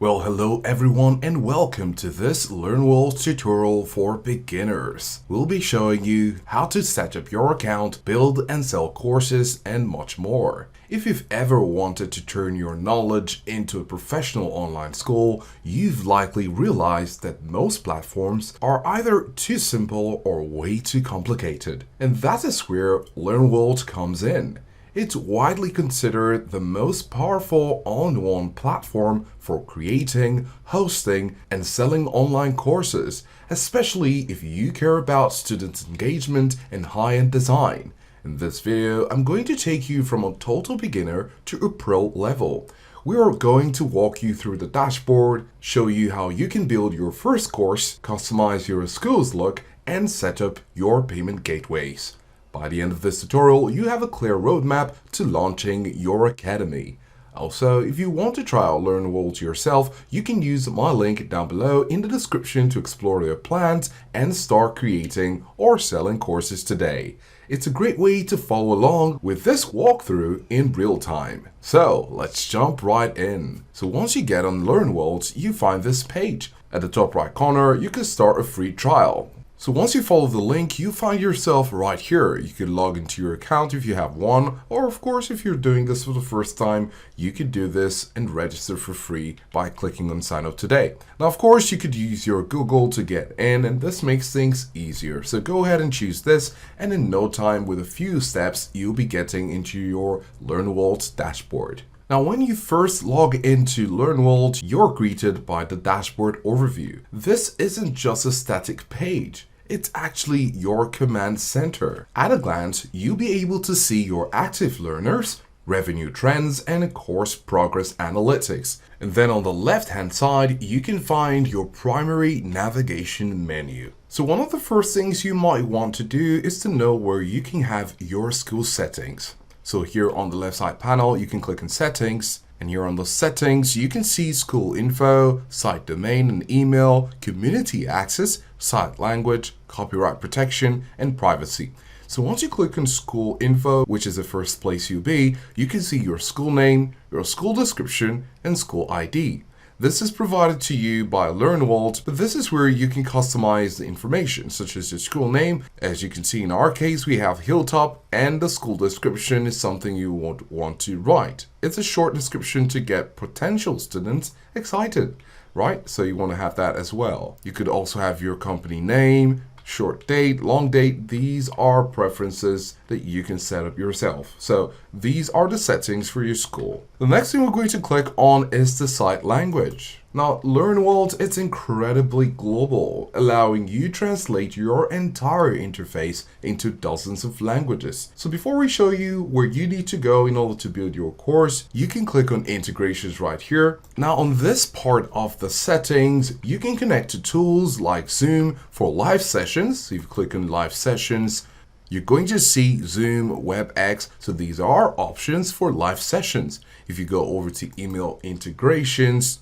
Well, hello everyone and welcome to this LearnWorlds tutorial for beginners. We'll be showing you how to set up your account, build and sell courses, and much more. If you've ever wanted to turn your knowledge into a professional online school, you've likely realized that most platforms are either too simple or way too complicated. And that is where LearnWorlds comes in. It's widely considered the most powerful all-in-one platform for creating, hosting, and selling online courses, especially if you care about student engagement and high-end design. In this video, I'm going to take you from a total beginner to a pro level. We are going to walk you through the dashboard, show you how you can build your first course, customize your school's look, and set up your payment gateways. By the end of this tutorial, you have a clear roadmap to launching your academy. Also, if you want to try out LearnWorlds yourself, you can use my link down below in the description to explore their plans and start creating or selling courses today. It's a great way to follow along with this walkthrough in real time. So let's jump right in. So once you get on LearnWorlds, you find this page. At the top right corner, you can start a free trial. So once you follow the link, you find yourself right here. You can log into your account if you have one, or of course, if you're doing this for the first time, you could do this and register for free by clicking on sign up today. Now, of course, you could use your Google to get in, and this makes things easier. So go ahead and choose this, and in no time, with a few steps, you'll be getting into your LearnWorlds dashboard. Now, when you first log into LearnWorlds, you're greeted by the dashboard overview. This isn't just a static page. It's actually your command center. At a glance, you'll be able to see your active learners, revenue trends, and course progress analytics. And then on the left-hand side, you can find your primary navigation menu. So one of the first things you might want to do is to know where you can have your school settings. So here on the left side panel, you can click on settings. And here on the settings, you can see school info, site domain and email, community access, site language, copyright protection, and privacy. So once you click on school info, which is the first place you'll be, you can see your school name, your school description, and school ID. This is provided to you by LearnWorlds, but this is where you can customize the information, such as your school name. As you can see in our case, we have Hilltop, and the school description is something you won't want to write. It's a short description to get potential students excited, right? So you want to have that as well. You could also have your company name, short date, long date. These are preferences that you can set up yourself. So these are the settings for your school. The next thing we're going to click on is the site language. Now, LearnWorlds, it's incredibly global, allowing you to translate your entire interface into dozens of languages. So before we show you where you need to go in order to build your course, you can click on integrations right here. Now, on this part of the settings, you can connect to tools like Zoom for live sessions. So if you click on live sessions, you're going to see Zoom, WebEx. So these are options for live sessions. If you go over to email integrations,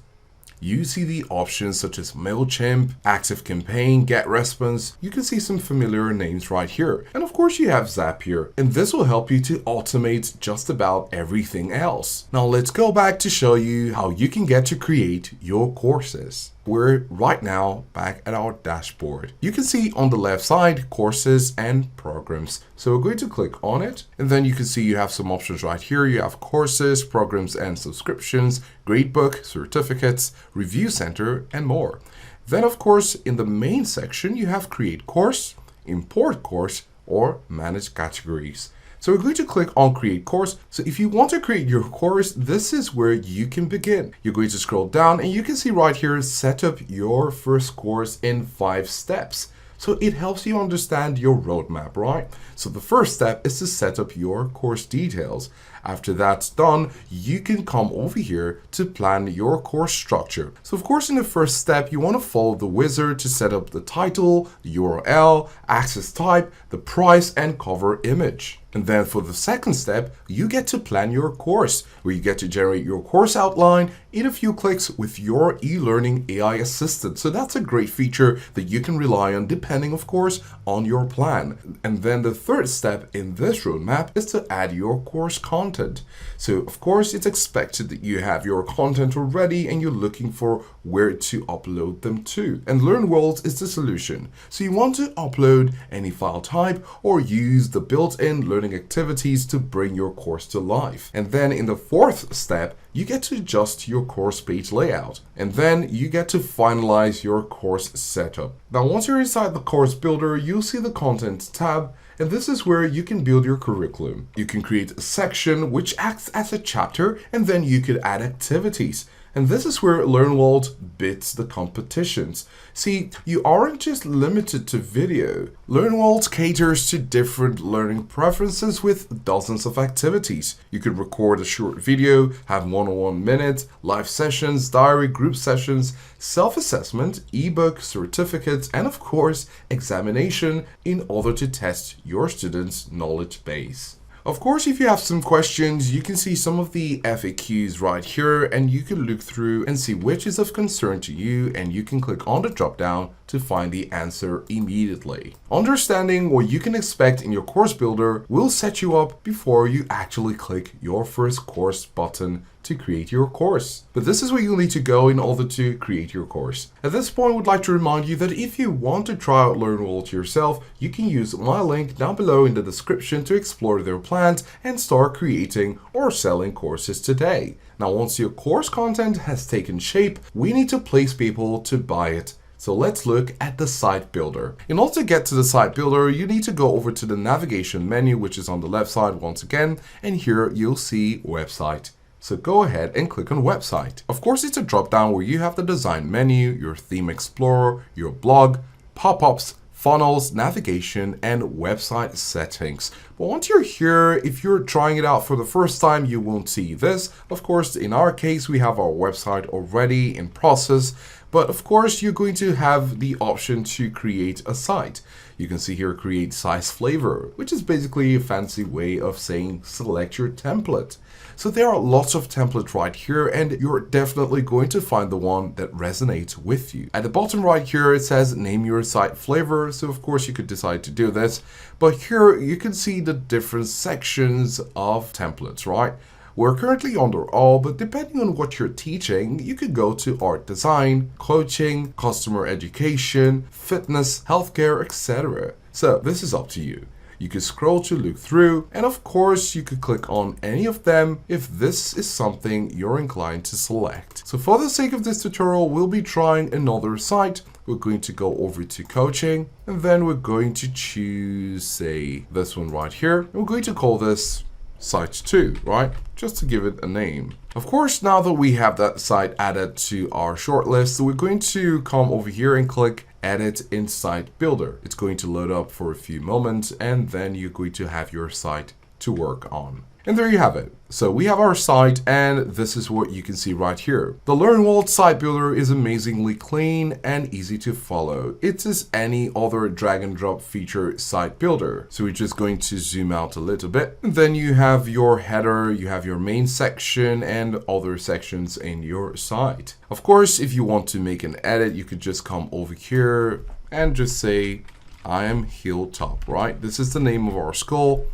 you see the options such as MailChimp, ActiveCampaign, GetResponse. You can see some familiar names right here. And of course you have Zapier, and this will help you to automate just about everything else. Now let's go back to show you how you can get to create your courses. We're right now back at our dashboard. You can see on the left side courses and programs. So we're going to click on it, and then you can see you have some options right here. You have courses, programs and subscriptions, gradebook, certificates, review center, and more. Then of course in the main section you have create course, import course, or manage categories. So we're going to click on create course. So if you want to create your course, this is where you can begin. You're going to scroll down and you can see right here, set up your first course in 5 steps. So it helps you understand your roadmap, right? So the first step is to set up your course details. After that's done, you can come over here to plan your course structure. So of course, in the first step, you want to follow the wizard to set up the title, the URL, access type, the price, and cover image. And then for the second step, you get to plan your course, where you get to generate your course outline in a few clicks with your e-learning AI assistant. So that's a great feature that you can rely on depending, of course, on your plan. And then the third step in this roadmap is to add your course content. content. So of course it's expected that you have your content already and you're looking for where to upload them to. And LearnWorlds is the solution. So you want to upload any file type or use the built-in learning activities to bring your course to life. And then in the fourth step, you get to adjust your course page layout, and then you get to finalize your course setup. Now, once you're inside the course builder, you'll see the content tab, and this is where you can build your curriculum. You can create a section which acts as a chapter, and then you could add activities. And this is where LearnWorlds beats the competitions. See, you aren't just limited to video. LearnWorlds caters to different learning preferences with dozens of activities. You can record a short video, have one-on-one minutes, live sessions, diary, group sessions, self-assessment, ebook, certificates, and of course, examination in order to test your students' knowledge base. Of course, if you have some questions, you can see some of the FAQs right here, and you can look through and see which is of concern to you, and you can click on the drop down to find the answer immediately. Understanding what you can expect in your course builder will set you up before you actually click your first course button to create your course. But this is where you'll need to go in order to create your course. At this point, I would like to remind you that if you want to try out LearnWorlds yourself, you can use my link down below in the description to explore their plans and start creating or selling courses today. Now, once your course content has taken shape, we need to place people to buy it. So let's look at the site builder. In order to get to the site builder, you need to go over to the navigation menu, which is on the left side once again, and here you'll see website. So go ahead and click on website. Of course, it's a drop down where you have the design menu, your theme explorer, your blog, pop-ups, funnels, navigation, and website settings. But once you're here, if you're trying it out for the first time, you won't see this. Of course, in our case, we have our website already in process. But of course, you're going to have the option to create a site. You can see here, create size flavor, which is basically a fancy way of saying select your template. So there are lots of templates right here, and you're definitely going to find the one that resonates with you. At the bottom right here, it says name your site flavor. So of course you could decide to do this, but here you can see the different sections of templates, right? We're currently under all, but depending on what you're teaching, you could go to art design, coaching, customer education, fitness, healthcare, etc. So this is up to you. You can scroll to look through, and of course you could click on any of them if this is something you're inclined to select. So for the sake of this tutorial, we'll be trying another site. We're going to go over to coaching, and then we're going to choose, say, this one right here. We're going to call this site 2, right? Just to give it a name. Of course, now that we have that site added to our shortlist, we're going to come over here and click Edit in Site Builder. It's going to load up for a few moments, and then you're going to have your site to work on. And there you have it. So we have our site, and this is what you can see right here. The LearnWorlds site builder is amazingly clean and easy to follow. It's as any other drag and drop feature site builder. So we're just going to zoom out a little bit. And then you have your header, you have your main section and other sections in your site. Of course, if you want to make an edit, you could just come over here and just say, I am Hilltop, right? This is the name of our school.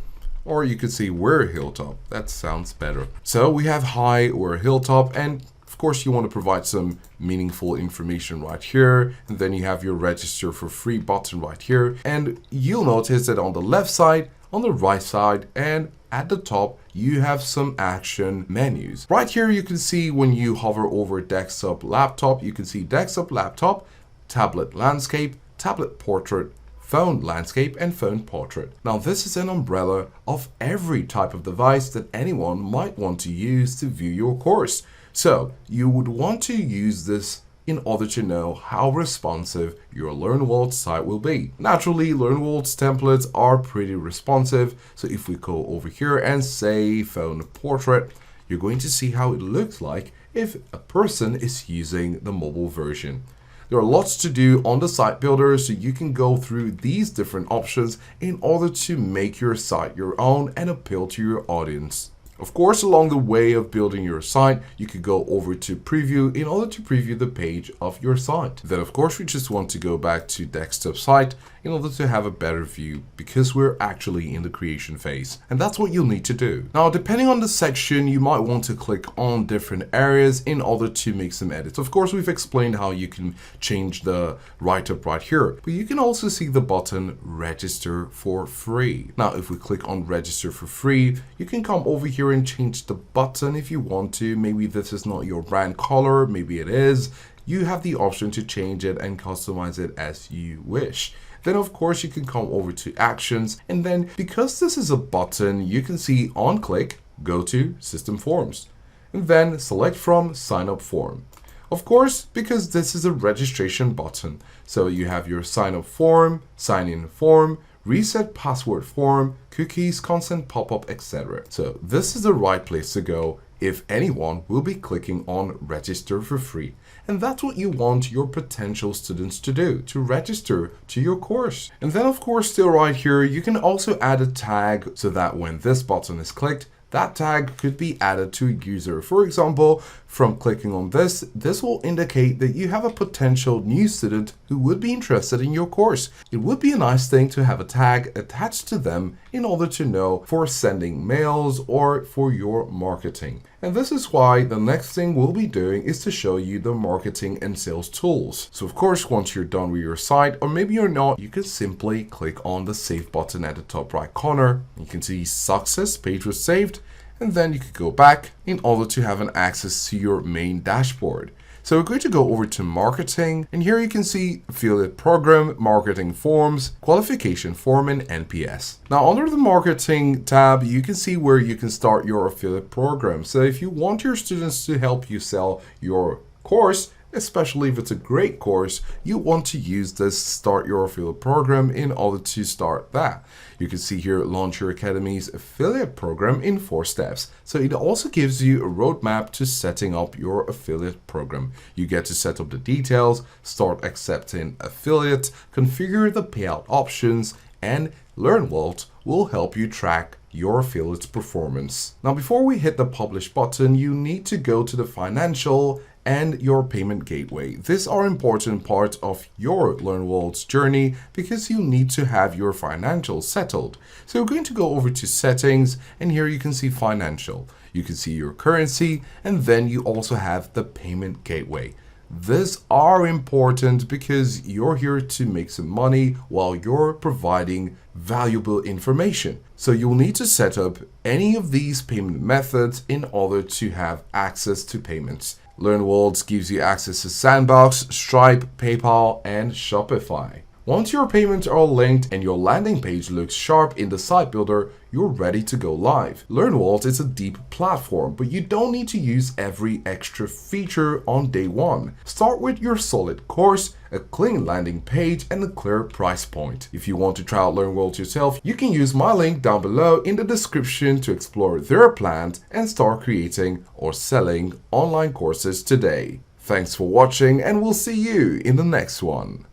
Or you could say we're Hilltop. That sounds better. So we have hi, we're Hilltop, and of course you want to provide some meaningful information right here. And then you have your register for free button right here. And you'll notice that on the left side, on the right side, and at the top, you have some action menus. Right here, you can see when you hover over desktop, laptop, you can see desktop, laptop, tablet landscape, tablet portrait, phone landscape, and phone portrait. Now this is an umbrella of every type of device that anyone might want to use to view your course. So you would want to use this in order to know how responsive your LearnWorlds site will be. Naturally, LearnWorlds templates are pretty responsive. So if we go over here and say phone portrait, you're going to see how it looks like if a person is using the mobile version. There are lots to do on the site builder, so you can go through these different options in order to make your site your own and appeal to your audience. Of course, along the way of building your site, you could go over to preview in order to preview the page of your site. Then of course, we just want to go back to desktop site in order to have a better view because we're actually in the creation phase. And that's what you'll need to do. Now, depending on the section, you might want to click on different areas in order to make some edits. Of course, we've explained how you can change the write-up right here, but you can also see the button register for free. Now, if we click on register for free, you can come over here and change the button if you want to. Maybe this is not your brand color, maybe it is. You have the option to change it and customize it as you wish. Then of course you can come over to actions, and then because this is a button, you can see on click, go to system forms, and then select from sign up form. Of course, because this is a registration button, so you have your sign up form, sign in form, reset password form, cookies, consent pop-up, etc. So this is the right place to go if anyone will be clicking on register for free. And that's what you want your potential students to do, to register to your course. And then of course, still right here, you can also add a tag so that when this button is clicked, that tag could be added to a user. For example, from clicking on this will indicate that you have a potential new student who would be interested in your course. It would be a nice thing to have a tag attached to them in order to know for sending mails or for your marketing. And this is why the next thing we'll be doing is to show you the marketing and sales tools. So of course, once you're done with your site, or maybe you're not, you can simply click on the save button at the top right corner. You can see success, page was saved, and then you could go back in order to have an access to your main dashboard. So we're going to go over to marketing, and here you can see affiliate program, marketing forms, qualification form, and NPS. Now under the marketing tab, you can see where you can start your affiliate program. So if you want your students to help you sell your course, especially if it's a great course, you want to use this start your affiliate program in order to start that. You can see here launch your academy's affiliate program in 4 steps. So it also gives you a roadmap to setting up your affiliate program. You get to set up the details, start accepting affiliates, configure the payout options, and LearnWorlds will help you track your affiliate's performance. Now, before we hit the publish button, you need to go to the financial and your payment gateway. These are important parts of your LearnWorlds journey because you need to have your financials settled. So we're going to go over to settings, and here you can see financial. You can see your currency, and then you also have the payment gateway. These are important because you're here to make some money while you're providing valuable information. So you'll need to set up any of these payment methods in order to have access to payments. LearnWorlds gives you access to Sandbox, Stripe, PayPal, and Shopify. Once your payments are linked and your landing page looks sharp in the site builder, you're ready to go live. LearnWorlds is a deep platform, but you don't need to use every extra feature on day one. Start with your solid course, a clean landing page, and a clear price point. If you want to try out LearnWorlds yourself, you can use my link down below in the description to explore their plans and start creating or selling online courses today. Thanks for watching, and we'll see you in the next one.